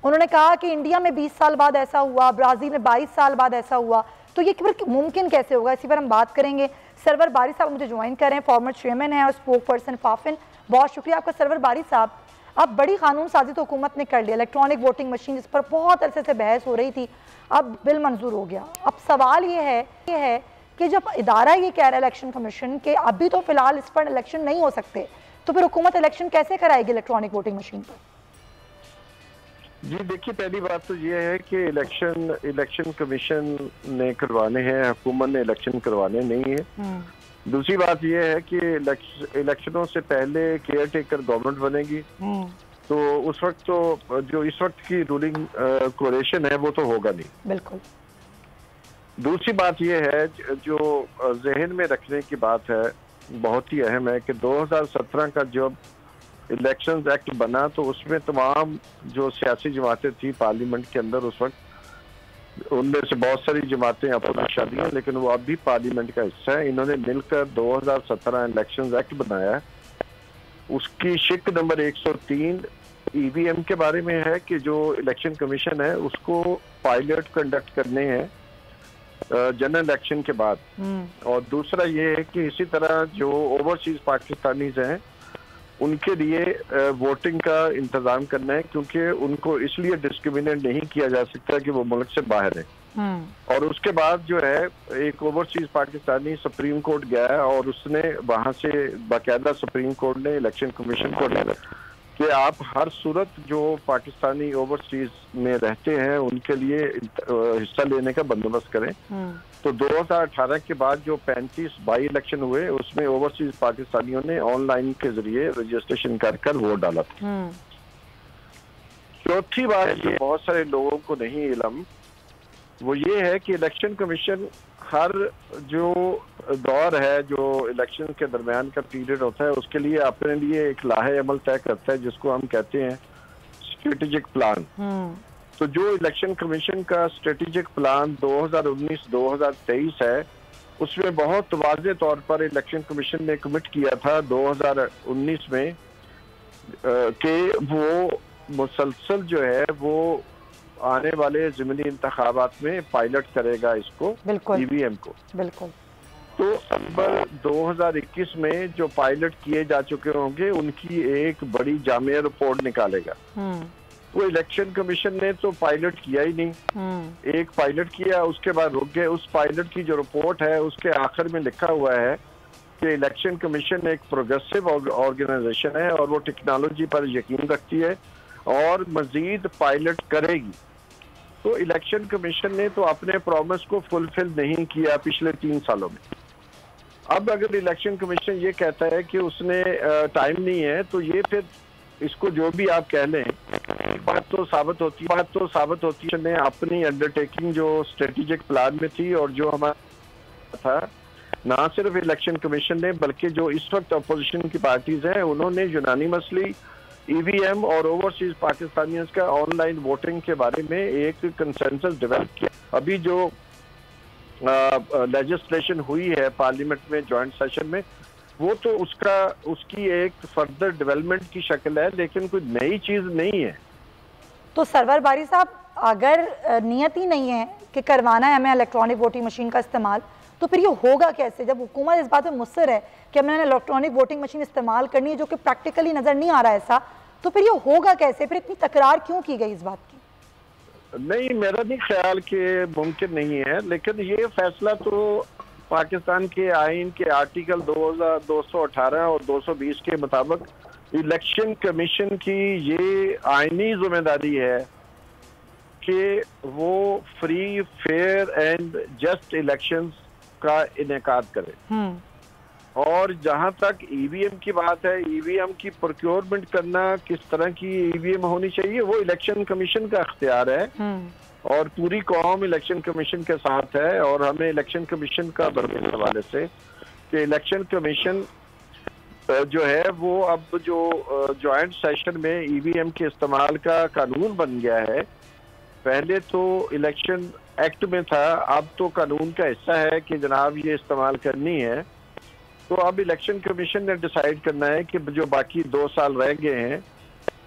उन्होंने कहा कि इंडिया में 20 साल बाद ऐसा हुआ, ब्राज़ील में 22 साल बाद ऐसा हुआ, तो ये फिर मुमकिन कैसे होगा? इसी पर हम बात करेंगे। सरवर बारी साहब मुझे ज्वाइन कर रहे हैं, फॉर्मर चेयरमैन है और स्पोक पर्सन फाफिन। बहुत शुक्रिया आपका सरवर बारी साहब। अब बड़ी कानून साजी तो हुकूमत ने कर लिया, इलेक्ट्रॉनिक वोटिंग मशीन जिस पर बहुत अरसे से बहस हो रही थी, अब बिल मंजूर हो गया। अब सवाल ये है कि जब इदारा ये कह रहा है इलेक्शन कमीशन के अभी तो फिलहाल इस पर इलेक्शन नहीं हो सकते, तो फिर हुकूमत इलेक्शन कैसे कराएगी इलेक्ट्रॉनिक वोटिंग मशीन पर? जी देखिए, पहली बात तो ये है कि इलेक्शन कमीशन ने करवाने हैं, हुकूमत ने इलेक्शन करवाने नहीं है। दूसरी बात ये है कि इलेक्शनों से पहले केयर टेकर गवर्नमेंट बनेगी, तो उस वक्त तो जो इस वक्त की रूलिंग कोalition है वो तो होगा नहीं। बिल्कुल। दूसरी बात ये है जो जहन में रखने की बात है, बहुत ही अहम है कि 2017 का जब इलेक्शंस एक्ट बना तो उसमें तमाम जो सियासी जमातें थी पार्लियामेंट के अंदर उस वक्त, उनमें से बहुत सारी जमातें अपना शादियां, लेकिन वो अब भी पार्लियामेंट का हिस्सा है। इन्होंने मिलकर 2017 इलेक्शंस एक्ट बनाया है। उसकी शिक नंबर 103 ईवीएम के बारे में है कि जो इलेक्शन कमीशन है उसको पायलट कंडक्ट करने हैं जनरल इलेक्शन के बाद। और दूसरा ये है कि इसी तरह जो ओवरसीज पाकिस्तानीज हैं उनके लिए वोटिंग का इंतजाम करना है, क्योंकि उनको इसलिए डिस्क्रिमिनेट नहीं किया जा सकता कि वो मुल्क से बाहर है। और उसके बाद जो है एक ओवरसीज पाकिस्तानी सुप्रीम कोर्ट गया है और उसने वहां से बाकायदा सुप्रीम कोर्ट ने इलेक्शन कमीशन को लिया कि आप हर सूरत जो पाकिस्तानी ओवरसीज में रहते हैं उनके लिए हिस्सा लेने का बंदोबस्त करें। तो 2018 के बाद जो 35 बाई इलेक्शन हुए उसमें ओवरसीज पाकिस्तानियों ने ऑनलाइन के जरिए रजिस्ट्रेशन कर वोट डाला था। चौथी बात ये बहुत सारे लोगों को नहीं इल्म, वो ये है कि इलेक्शन कमीशन हर जो दौर है, जो इलेक्शन के दरमियान का पीरियड होता है, उसके लिए अपने लिए एक लाहे अमल तय करता है जिसको हम कहते हैं स्ट्रेटेजिक प्लान। तो जो इलेक्शन कमीशन का स्ट्रेटेजिक प्लान 2019-2023 है उसमें बहुत वाज़े तौर पर इलेक्शन कमीशन ने कमिट किया था 2019 में कि वो मुसलसल जो है वो आने वाले ज़िमनी इंतखाबात में पायलट करेगा इसको, ईवीएम को। बिल्कुल। तो अक्टूबर 2021 में जो पायलट किए जा चुके होंगे उनकी एक बड़ी जामिया रिपोर्ट निकालेगा। वो इलेक्शन कमीशन ने तो पायलट किया ही नहीं, एक पायलट किया उसके बाद रुक गए। उस पायलट की जो रिपोर्ट है उसके आखिर में लिखा हुआ है कि इलेक्शन कमीशन एक प्रोग्रेसिव ऑर्गेनाइजेशन है और वो टेक्नोलॉजी पर यकीन रखती है और मजीद पायलट करेगी। तो इलेक्शन कमीशन ने तो अपने प्रॉमिस को फुलफिल नहीं किया पिछले 3 सालों में। अब अगर इलेक्शन कमीशन ये कहता है कि उसने टाइम नहीं है, तो ये फिर इसको जो भी आप कह लें, बात तो साबित होती है ने अपनी अंडरटेकिंग जो स्ट्रेटेजिक प्लान में थी और जो हमारा था, ना सिर्फ इलेक्शन कमीशन ने बल्कि जो इस वक्त अपोजिशन की पार्टीज हैं उन्होंने यूनानिमसली ईवीएम और ओवरसीज पाकिस्तानियों का ऑनलाइन वोटिंग के बारे में एक कंसेंसस डेवलप किया। अभी जो लेजिस्लेशन हुई है पार्लियामेंट में जॉइंट सेशन में, वो तो उसकी एक फर्दर डेवलपमेंट की शक्ल है, लेकिन कोई नई चीज नहीं है। तो सरवर बारी साहब, अगर नियत ही नहीं है कि करवाना है हमें इलेक्ट्रॉनिक वोटिंग मशीन का इस्तेमाल, तो फिर ये होगा कैसे? जब हुकूमत इस बात में मुस्तर है कि हमने इलेक्ट्रॉनिक वोटिंग मशीन इस्तेमाल करनी है, जो कि प्रैक्टिकली नजर नहीं आ रहा है ऐसा, तो फिर ये होगा कैसे? फिर इतनी तकरार क्यों की गई इस बात की? नहीं, मेरा नहीं ख्याल कि मुमकिन नहीं है, लेकिन ये फैसला तो पाकिस्तान के आइन के आर्टिकल 218 और 220 के मुताबिक इलेक्शन कमीशन की ये आइनी जिम्मेदारी है कि वो free, fair and just elections का इनेकाद करे। और जहां तक ईवीएम की बात है, ईवीएम की प्रोक्योरमेंट करना, किस तरह की ईवीएम होनी चाहिए, वो इलेक्शन कमीशन का अख्तियार है और पूरी कौम इलेक्शन कमीशन के साथ है। और हमें इलेक्शन कमीशन का बरकत हवाले से कि इलेक्शन कमीशन जो है वो अब जो जॉइंट सेशन में ईवीएम के इस्तेमाल का कानून बन गया है। पहले तो इलेक्शन एक्ट में था, अब तो कानून का हिस्सा है कि जनाब ये इस्तेमाल करनी है। तो अब इलेक्शन कमीशन ने डिसाइड करना है कि जो बाकी 2 साल रह गए हैं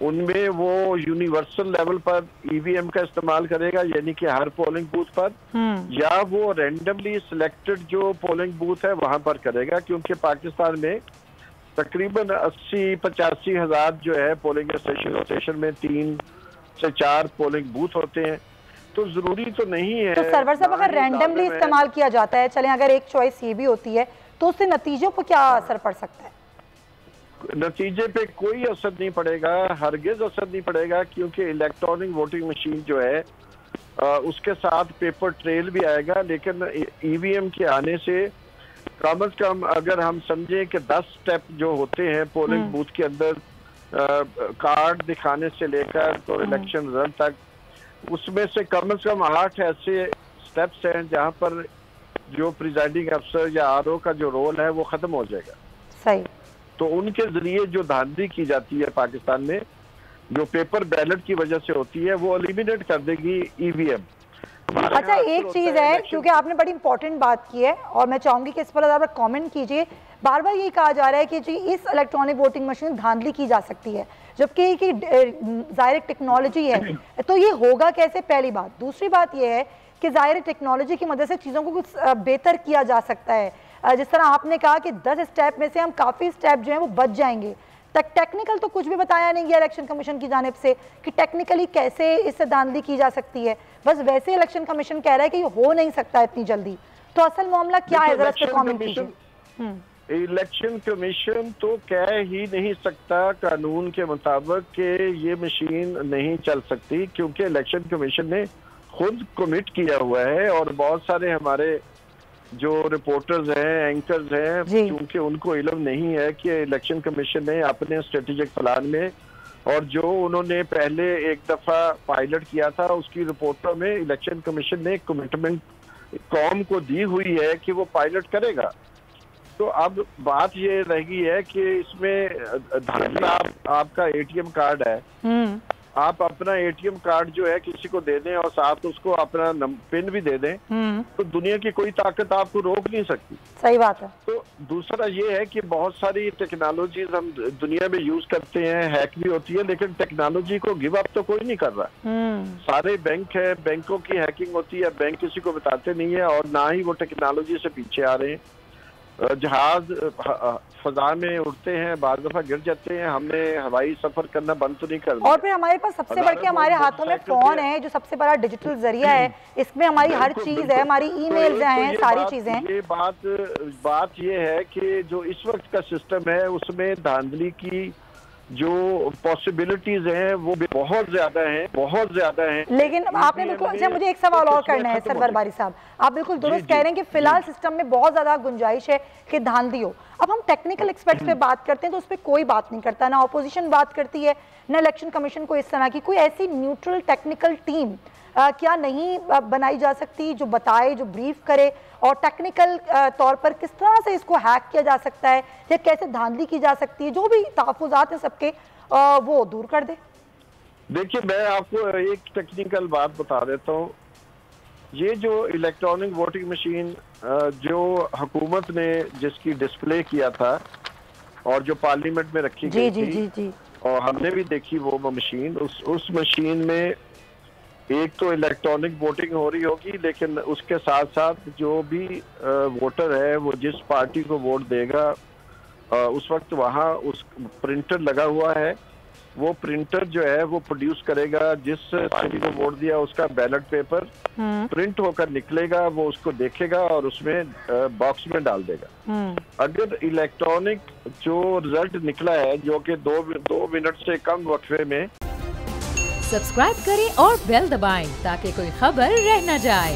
उनमें वो यूनिवर्सल लेवल पर ईवीएम का इस्तेमाल करेगा, यानी कि हर पोलिंग बूथ पर, या वो रैंडमली सिलेक्टेड जो पोलिंग बूथ है वहां पर करेगा, क्योंकि पाकिस्तान में तकरीबन 80-85 हज़ार जो है पोलिंग स्टेशन में 3 से 4 पोलिंग बूथ होते हैं। तो जरूरी तो नहीं है। तो सर्वर साहब अगर रैंडमली इस्तेमाल किया जाता है, चलें अगर एक चॉइस ये भी होती है, तो उससे नतीजों पर क्या असर पड़ सकता है? नतीजे पे कोई असर नहीं पड़ेगा, हरगिज असर नहीं पड़ेगा, क्योंकि इलेक्ट्रॉनिक वोटिंग मशीन जो है उसके साथ पेपर ट्रेल भी आएगा। लेकिन ईवीएम के आने से कम से कम अगर हम समझें कि 10 स्टेप जो होते हैं पोलिंग बूथ के अंदर, कार्ड दिखाने से लेकर तो इलेक्शन रिजल्ट तक, उसमें से कम 8 ऐसे स्टेप्स हैं जहां पर जो प्रिजाइडिंग अफसर या आरओ का जो रोल है वो खत्म हो जाएगा। सही। तो उनके जरिए जो धांधली की जाती है पाकिस्तान में, जो पेपर बैलेट की वजह से होती है, वो एलिमिनेट कर देगी ईवीएम। अच्छा, एक चीज है, क्योंकि आपने बड़ी इंपॉर्टेंट बात की है और मैं चाहूंगी कि इस पर आप कमेंट कीजिए। बार बार यही कहा जा रहा है कि जी इस इलेक्ट्रॉनिक वोटिंग मशीन धांधली की जा सकती है, जबकि जाहिर टेक्नोलॉजी है, तो ये होगा कैसे? पहली बात। दूसरी बात ये है कि जाहिर टेक्नोलॉजी की मदद से चीज़ों को कुछ बेहतर किया जा सकता है। जिस तरह आपने कहा कि 10 स्टेप में से हम काफ़ी स्टेप जो हैं वो बच जाएंगे। टेक्निकल तो कुछ भी बताया नहीं गया इलेक्शन कमीशन की जानिब से कि टेक्निकली कैसे इससे धांधली की जा सकती है। बस वैसे इलेक्शन कमीशन कह रहा है कि ये हो नहीं सकता इतनी जल्दी। तो असल मामला क्या है, जरा इस पे कमेंट कीजिए। इलेक्शन कमीशन तो कह ही नहीं सकता कानून के मुताबिक कि ये मशीन नहीं चल सकती, क्योंकि इलेक्शन कमीशन ने खुद कमिट किया हुआ है और बहुत सारे हमारे जो रिपोर्टर्स हैं, एंकर्स हैं, क्योंकि उनको इल्म नहीं है कि इलेक्शन कमीशन ने अपने स्ट्रेटेजिक प्लान में, और जो उन्होंने पहले एक दफा पायलट किया था उसकी रिपोर्टों में इलेक्शन कमीशन ने कमिटमेंट कौम को दी हुई है कि वो पायलट करेगा। तो अब बात ये रही है कि इसमें आपका एटीएम कार्ड है, आप अपना एटीएम कार्ड जो है किसी को दे दें और साथ उसको अपना पिन भी दे दें, तो दुनिया की कोई ताकत आपको रोक नहीं सकती। सही बात है। तो दूसरा ये है कि बहुत सारी टेक्नोलॉजीज हम दुनिया में यूज करते हैं, हैक भी होती है, लेकिन टेक्नोलॉजी को गिव अप तो कोई नहीं कर रहा। सारे बैंक है, बैंकों की हैकिंग होती है, बैंक किसी को बताते नहीं है, और ना ही वो टेक्नोलॉजी से पीछे आ रहे हैं। जहाज फजा में उड़ते हैं, बार दफा गिर जाते हैं, हमने हवाई सफर करना बंद तो नहीं कर दिया। और फिर हमारे पास सबसे बढ़ के हमारे हाथों में फोन है जो सबसे बड़ा डिजिटल जरिया है, इसमें हमारी हर चीज है, हमारी ईमेल्स हैं, सारी चीजें हैं। ये बात ये है कि जो इस वक्त का सिस्टम है उसमें धांधली की जो पॉसिबिलिटीज हैं वो बहुत ज्यादा हैं। लेकिन आपने बिल्कुल, अच्छा मुझे एक सवाल और करना है सरवर बारी साहब, आप बिल्कुल दुरुस्त कह रहे हैं कि फिलहाल सिस्टम में बहुत ज्यादा गुंजाइश है कि धांधली हो। अब हम टेक्निकल एक्सपर्ट्स पे बात करते हैं तो उस पर कोई बात नहीं करता, ना ऑपोजिशन बात करती है, ना इलेक्शन कमीशन को इस तरह की कोई ऐसी न्यूट्रल टेक्निकल टीम क्या नहीं बनाई जा सकती जो बताए, जो ब्रीफ करे, और टेक्निकल तौर पर किस तरह से इसको हैक किया जा सकता है या कैसे धांधली की जा सकती है, जो भी तहफ़्फ़ुज़ात हैं सबके वो दूर कर दे। देखिए, मैं आपको एक टेक्निकल बात बता देता हूँ। ये जो इलेक्ट्रॉनिक वोटिंग मशीन जो हुकूमत ने जिसकी डिस्प्ले किया था और जो पार्लियामेंट में रखी गई थी, और हमने भी देखी वो मशीन, उस मशीन में एक तो इलेक्ट्रॉनिक वोटिंग हो रही होगी, लेकिन उसके साथ साथ जो भी वोटर है वो जिस पार्टी को वोट देगा उस वक्त वहाँ उस प्रिंटर लगा हुआ है, वो प्रिंटर जो है वो प्रोड्यूस करेगा जिस पार्टी को वोट दिया उसका बैलेट पेपर प्रिंट होकर निकलेगा, वो उसको देखेगा और उसमें बॉक्स में डाल देगा। अगर इलेक्ट्रॉनिक जो रिजल्ट निकला है जो कि 2 मिनट से कम वक्फे में, सब्सक्राइब करें और बेल दबाएं ताकि कोई खबर रह न जाए।